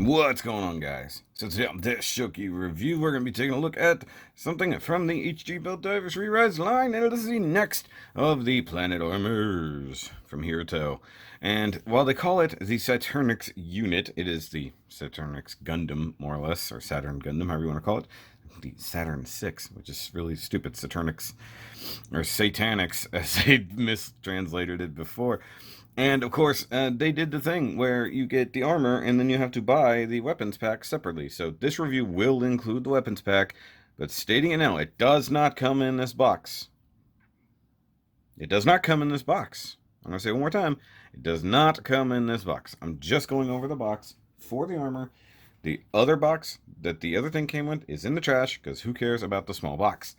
What's going on, guys? So today on this SHOKY review, we're going to be taking a look at something from the HG Build Divers ReRise line, and it is the next of the Planet Armors from Hiroto. And while they call it the SATURNIX unit, it is the SATURNIX Gundam, more or less, or Saturn Gundam, however you want to call it. The Saturn 6, which is really stupid, SATURNIX, or SATANIX, as they mistranslated it before. And of course, they did the thing where you get the armor and then you have to buy the weapons pack separately. So this review will include the weapons pack, but stating it now, it does not come in this box. It does not come in this box. I'm going to say it one more time. It does not come in this box. I'm just going over the box for the armor. The other box that the other thing came with is in the trash, because who cares about the small box?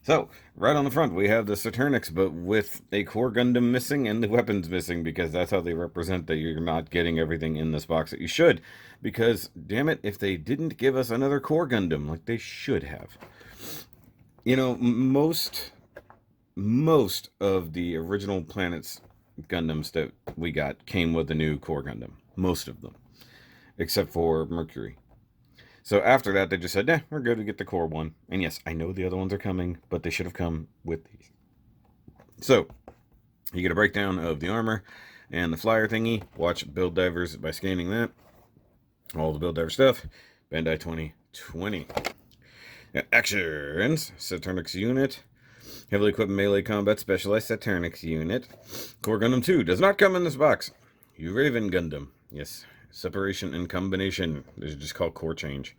So, right on the front, we have the SATURNIX, but with a core Gundam missing and the weapons missing, because that's how they represent that you're not getting everything in this box that you should. Because, damn it, if they didn't give us another core Gundam, like they should have. You know, most of the original Planet's Gundams that we got came with a new core Gundam. Most of them. Except for Mercury. So after that, they just said, nah, we're good to get the core one. And yes, I know the other ones are coming, but they should have come with these. So, you get a breakdown of the armor and the flyer thingy. Watch Build Divers by scanning that. All the Build Diver stuff. Bandai 2020. Actions. SATURNIX unit. Heavily equipped melee combat specialized SATURNIX unit. Core Gundam 2 does not come in this box. Raven Gundam. Yes. Separation and combination. This is just called core change.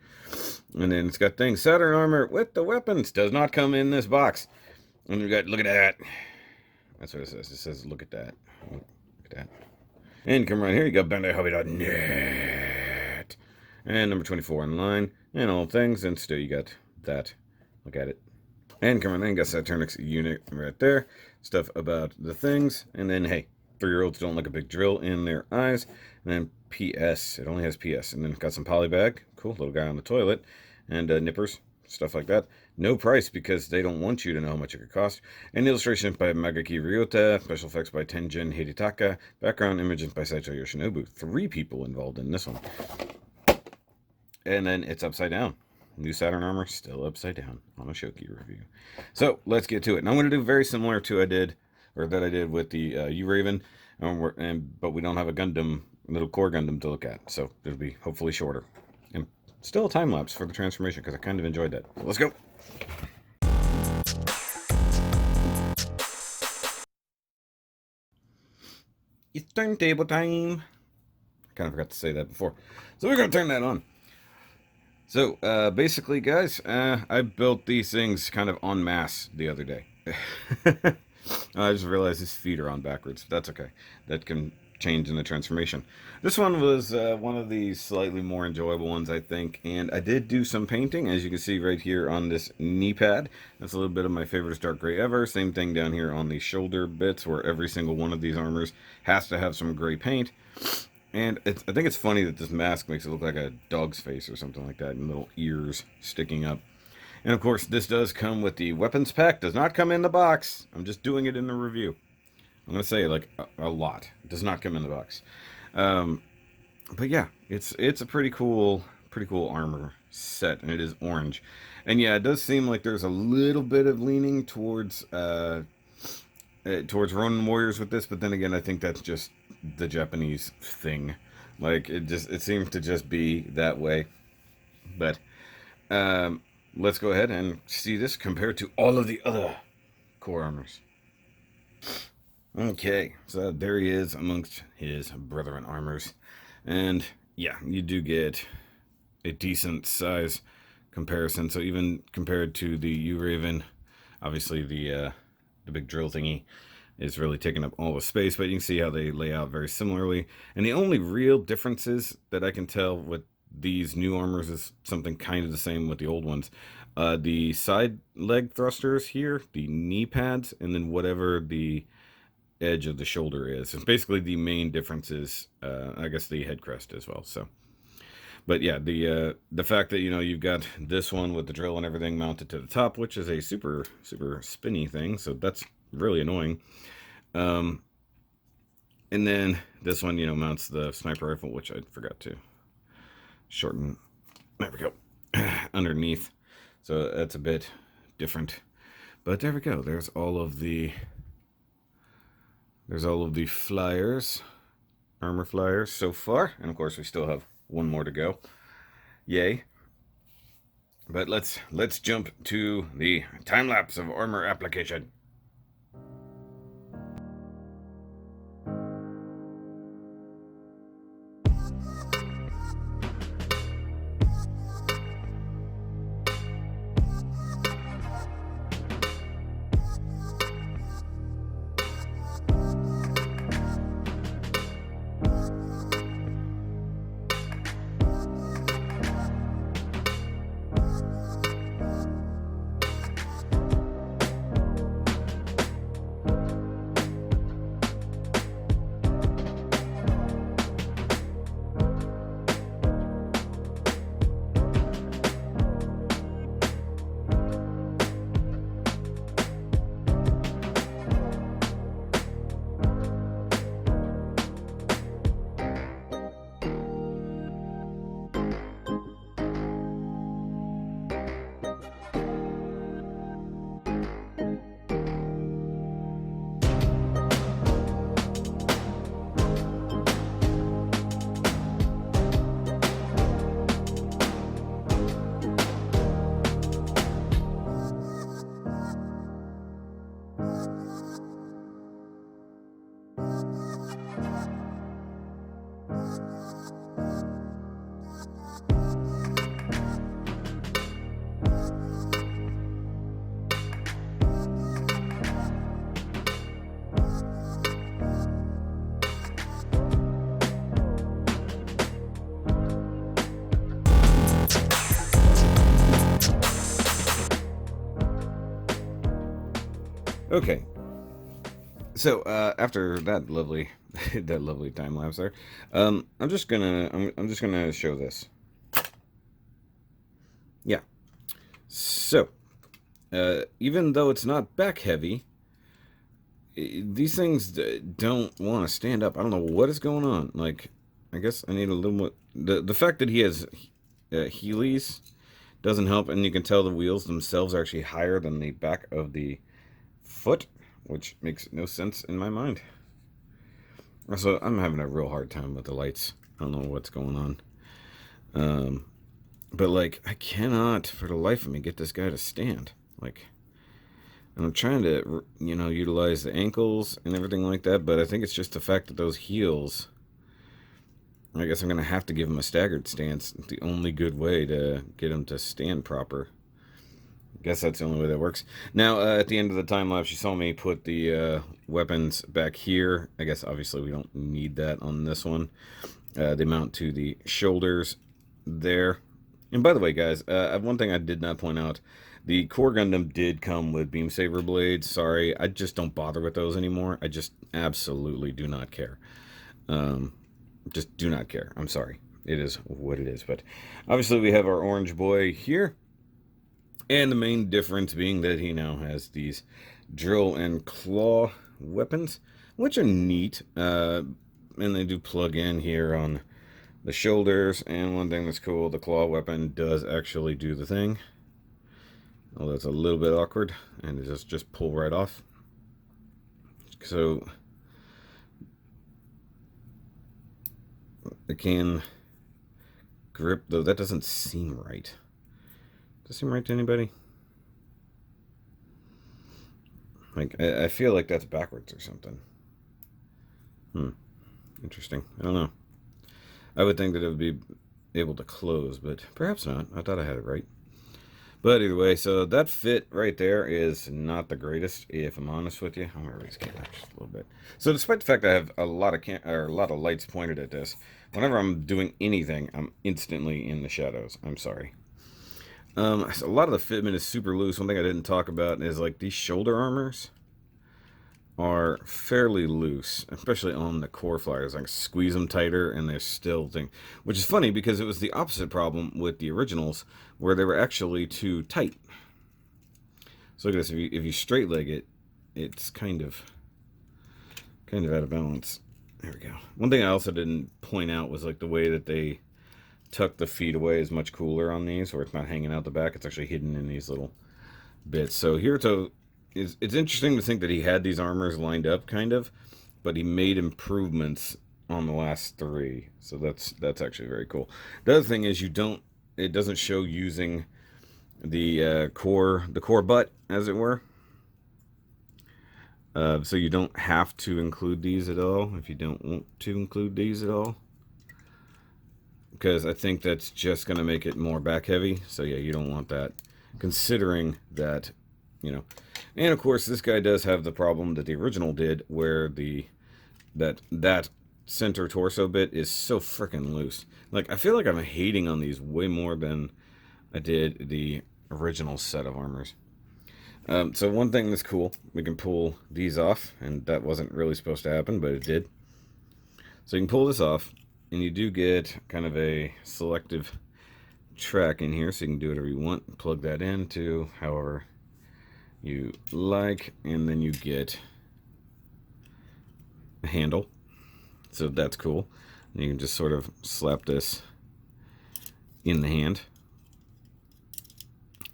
And then it's got things. Saturn armor with the weapons does not come in this box. And we got, look at that. That's what it says. It says, look at that. Look at that. And come right here, you got BandaiHobby.net. And number 24 online. And all things. And still you got that. Look at it. And come on then, got SATURNIX unit right there. Stuff about the things. And then, hey, 3-year-olds don't like a big drill in their eyes. And then PS. It only has PS. And then got some polybag. Cool. Little guy on the toilet. And nippers. Stuff like that. No price because they don't want you to know how much it could cost. And illustration by Magaki Ryota. Special effects by Tenjin Hidetaka. Background images by Saicho Yoshinobu. 3 people involved in this one. And then it's upside down. New Saturn armor still upside down on a SHOKY review. So let's get to it. And I'm going to do very similar to I did with the U-Raven. But we don't have a Gundam, little core Gundam to look at. So it'll be hopefully shorter. And still a time lapse for the transformation because I kind of enjoyed that. So let's go. It's turntable time. I kind of forgot to say that before. So we're going to turn that on. So, basically, guys, I built these things kind of en masse the other day. I just realized his feet are on backwards. But that's okay. That can change in the transformation. This one was one of the slightly more enjoyable ones, I think. And I did do some painting, as you can see right here on this knee pad. That's a little bit of my favorite dark gray ever. Same thing down here on the shoulder bits, where every single one of these armors has to have some gray paint. And I think it's funny that this mask makes it look like a dog's face or something like that, and little ears sticking up. And of course, this does come with the weapons pack. Does not come in the box. I'm just doing it in the review. I'm going to say like a lot. It does not come in the box. But yeah, it's a pretty cool armor set, and it is orange. And yeah, it does seem like there's a little bit of leaning towards Ronin Warriors with this, but then again, I think that's just the Japanese thing. Like, it seems to just be that way. But let's go ahead and see this compared to all of the other core armors. Okay, so there he is amongst his brethren armors. And yeah, you do get a decent size comparison. So even compared to the U-Raven, obviously the big drill thingy is really taking up all the space, but you can see how they lay out very similarly. And the only real differences that I can tell with these new armors is something kind of the same with the old ones. The side leg thrusters here, the knee pads, and then whatever the edge of the shoulder is. And basically the main difference is, I guess, the head crest as well. So, but yeah, the fact that, you know, you've got this one with the drill and everything mounted to the top, which is a super spinny thing. So that's really annoying. And then this one, you know, mounts the sniper rifle, which I forgot to shorten, there we go, underneath. So that's a bit different. But there we go. There's all of the flyers, armor flyers so far. And of course we still have one more to go. Yay. But let's jump to the time lapse of armor application. Okay, so after that lovely time lapse there, I'm just gonna show this. Yeah. So even though it's not back heavy, these things don't want to stand up. I don't know what is going on. Like, I guess I need a little more. The fact that he has Heelys doesn't help, and you can tell the wheels themselves are actually higher than the back of the foot, which makes no sense in my mind. Also, I'm having a real hard time with the lights. I don't know what's going on. But like, I cannot for the life of me get this guy to stand. Like, and I'm trying to, you know, utilize the ankles and everything like that, but I think it's just the fact that those heels, I guess I'm going to have to give him a staggered stance. It's the only good way to get him to stand proper. I guess that's the only way that works. Now, at the end of the time lapse, you saw me put the weapons back here. I guess, obviously, we don't need that on this one. They mount to the shoulders there. And by the way, guys, one thing I did not point out. The core Gundam did come with beam saber blades. Sorry, I just don't bother with those anymore. I just absolutely do not care. Just do not care. I'm sorry. It is what it is. But obviously, we have our orange boy here. And the main difference being that he now has these drill and claw weapons, which are neat. And they do plug in here on the shoulders. And one thing that's cool, the claw weapon does actually do the thing. Although it's a little bit awkward. And it just pull right off. So it can grip, though that doesn't seem right. Does it seem right to anybody? Like, I feel like that's backwards or something. Interesting. I don't know. I would think that it would be able to close, but perhaps not. I thought I had it right. But either way, so that fit right there is not the greatest, if I'm honest with you. I'm gonna raise the camera just a little bit. So despite the fact that I have a lot of lights pointed at this, whenever I'm doing anything, I'm instantly in the shadows. I'm sorry. So a lot of the fitment is super loose. One thing I didn't talk about is like these shoulder armors are fairly loose, especially on the core flyers. I can squeeze them tighter and they're still thing, which is funny because it was the opposite problem with the originals where they were actually too tight. So look at this, if you straight leg it, it's kind of out of balance. There we go. One thing I also didn't point out was like the way that they tuck the feet away is much cooler on these, where it's not hanging out the back. It's actually hidden in these little bits. So Hiruto it's interesting to think that he had these armors lined up, kind of, but he made improvements on the last 3. So that's actually very cool. The other thing is it doesn't show using the core butt, as it were. So you don't have to include these at all if you don't want to include these at all, because I think that's just going to make it more back heavy. So yeah, you don't want that, considering that, you know. And of course, this guy does have the problem that the original did, where that center torso bit is so freaking loose. Like, I feel like I'm hating on these way more than I did the original set of armors. So one thing that's cool, we can pull these off, and that wasn't really supposed to happen, but it did. So you can pull this off, and you do get kind of a selective track in here, so you can do whatever you want. Plug that into however you like, and then you get a handle. So that's cool. And you can just sort of slap this in the hand,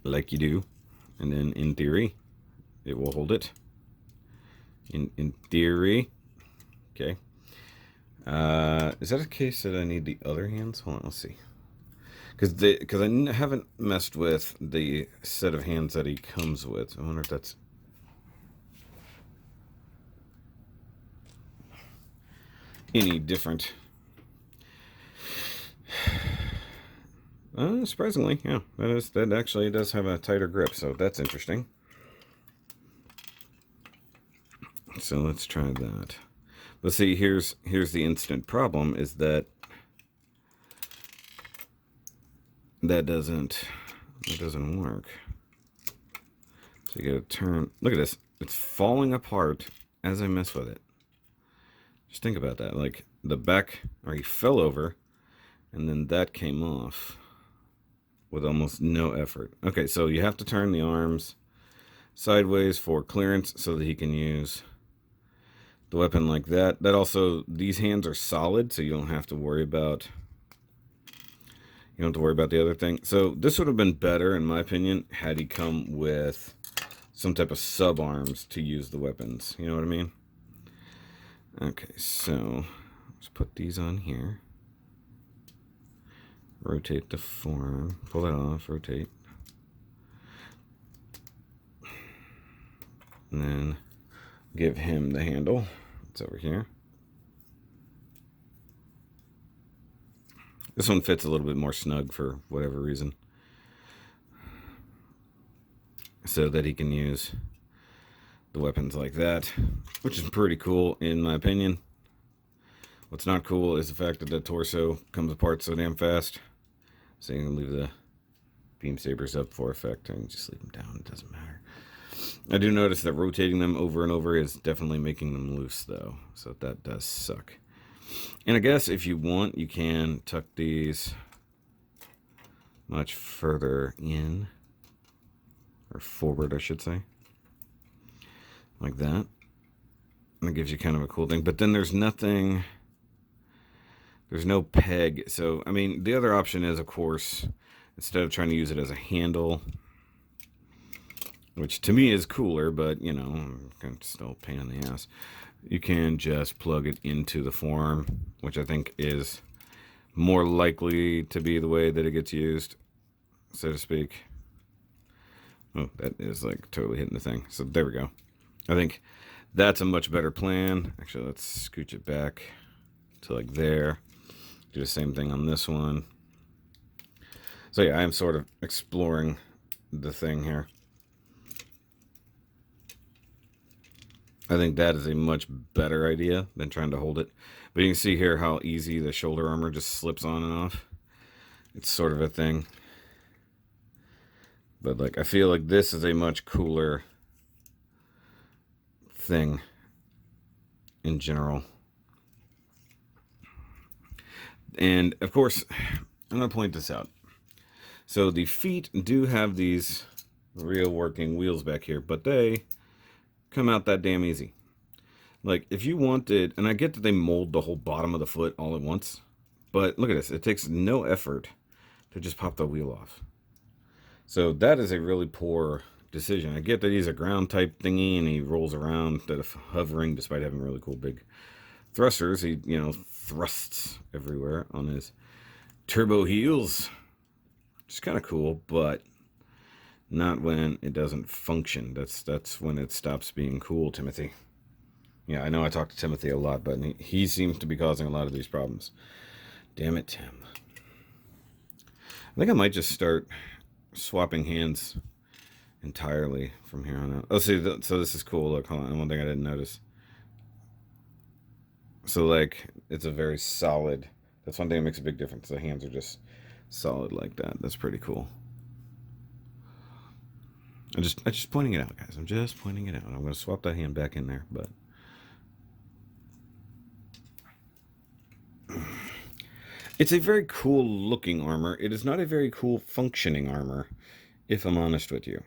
like you do. And then, in theory, it will hold it. In theory. Okay. Is that a case that I need the other hands? Hold on, let's see. Because I haven't messed with the set of hands that he comes with. I wonder if that's any different. Surprisingly, yeah, that actually does have a tighter grip, so that's interesting. So let's try that. But see, here's the instant problem, is that doesn't work. So you gotta turn. Look at this. It's falling apart as I mess with it. Just think about that. Like, the back, or he fell over, and then that came off with almost no effort. Okay, so you have to turn the arms sideways for clearance so that he can use the weapon like that. That also, these hands are solid, so you don't have to worry about the other thing. So this would have been better, in my opinion, had he come with some type of sub arms to use the weapons. You know what I mean? Okay, so let's put these on here. Rotate the form, pull it off, rotate. And then give him the handle. It's over here. This one fits a little bit more snug for whatever reason, so that he can use the weapons like that, which is pretty cool in my opinion. What's not cool is the fact that the torso comes apart so damn fast. So you can leave the beam sabers up for effect and just leave them down. It doesn't matter. I do notice that rotating them over and over is definitely making them loose, though. So that does suck. And I guess if you want, you can tuck these much further in. Or forward, I should say. Like that. And it gives you kind of a cool thing. But then there's nothing... There's no peg. So, I mean, the other option is, of course, instead of trying to use it as a handle, which to me is cooler, but, you know, still a pain in the ass, you can just plug it into the form, which I think is more likely to be the way that it gets used, so to speak. Oh, that is like totally hitting the thing. So there we go. I think that's a much better plan. Actually, let's scooch it back to like there. Do the same thing on this one. So yeah, I am sort of exploring the thing here. I think that is a much better idea than trying to hold it. But you can see here how easy the shoulder armor just slips on and off. It's sort of a thing. But like, I feel like this is a much cooler thing in general. And of course, I'm going to point this out. So the feet do have these real working wheels back here, but they come out that damn easy. Like, if you wanted, and I get that they mold the whole bottom of the foot all at once, But look at this. It takes no effort to just pop the wheel off. So that is a really poor decision. I get that he's a ground type thingy and he rolls around instead of hovering, despite having really cool big thrusters. He, you know, thrusts everywhere on his turbo heels. It's kind of cool, but not when it doesn't function. That's when it stops being cool, Timothy. Yeah, I know I talk to Timothy a lot, but he seems to be causing a lot of these problems. Damn it, Tim. I think I might just start swapping hands entirely from here on out. Oh, see, so this is cool. Look, hold on. One thing I didn't notice. So, like, it's a very solid... That's one thing that makes a big difference. The hands are just solid like that. That's pretty cool. I'm just pointing it out, guys. I'm just pointing it out. I'm going to swap that hand back in there, but... It's a very cool looking armor. It is not a very cool functioning armor, if I'm honest with you.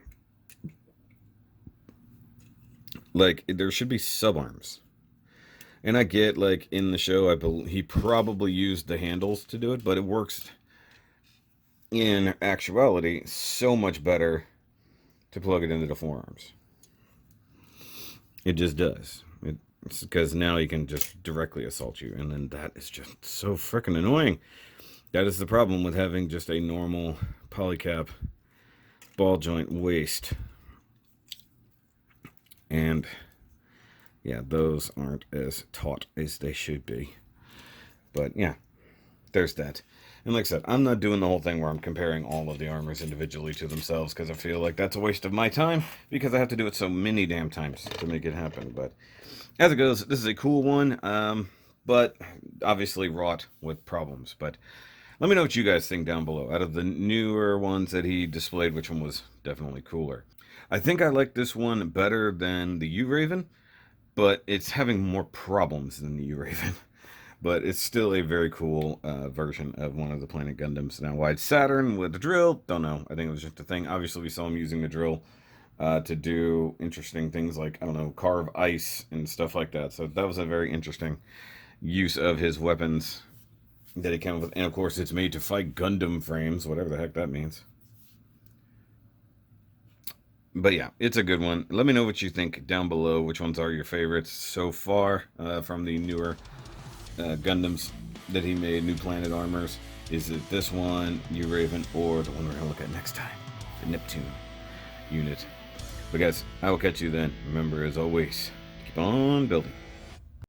Like, there should be sub-arms. And I get, like, in the show, he probably used the handles to do it, but it works in actuality so much better to plug it into the forearms. It just does. It's because now he can just directly assault you, and then that is just so freaking annoying. That is the problem with having just a normal polycap ball joint waist. And yeah, those aren't as taut as they should be. But yeah, there's that. And like I said, I'm not doing the whole thing where I'm comparing all of the armors individually to themselves, because I feel like that's a waste of my time, because I have to do it so many damn times to make it happen. But as it goes, this is a cool one, but obviously wrought with problems. But let me know what you guys think down below. Out of the newer ones that he displayed, which one was definitely cooler? I think I like this one better than the U-Raven, but it's having more problems than the U-Raven. But it's still a very cool version of one of the Planet Gundams. Now, why it's Saturn with the drill, don't know. I think it was just a thing. Obviously, we saw him using the drill to do interesting things like, I don't know, carve ice and stuff like that. So that was a very interesting use of his weapons that he came up with. And, of course, it's made to fight Gundam frames, whatever the heck that means. But yeah, it's a good one. Let me know what you think down below. Which ones are your favorites so far from the newer Gundams that he made, New Planet Armors? Is it this one, U-Raven, or the one we're going to look at next time, the Neptune unit? But guys, I will catch you then. Remember, as always, keep on building.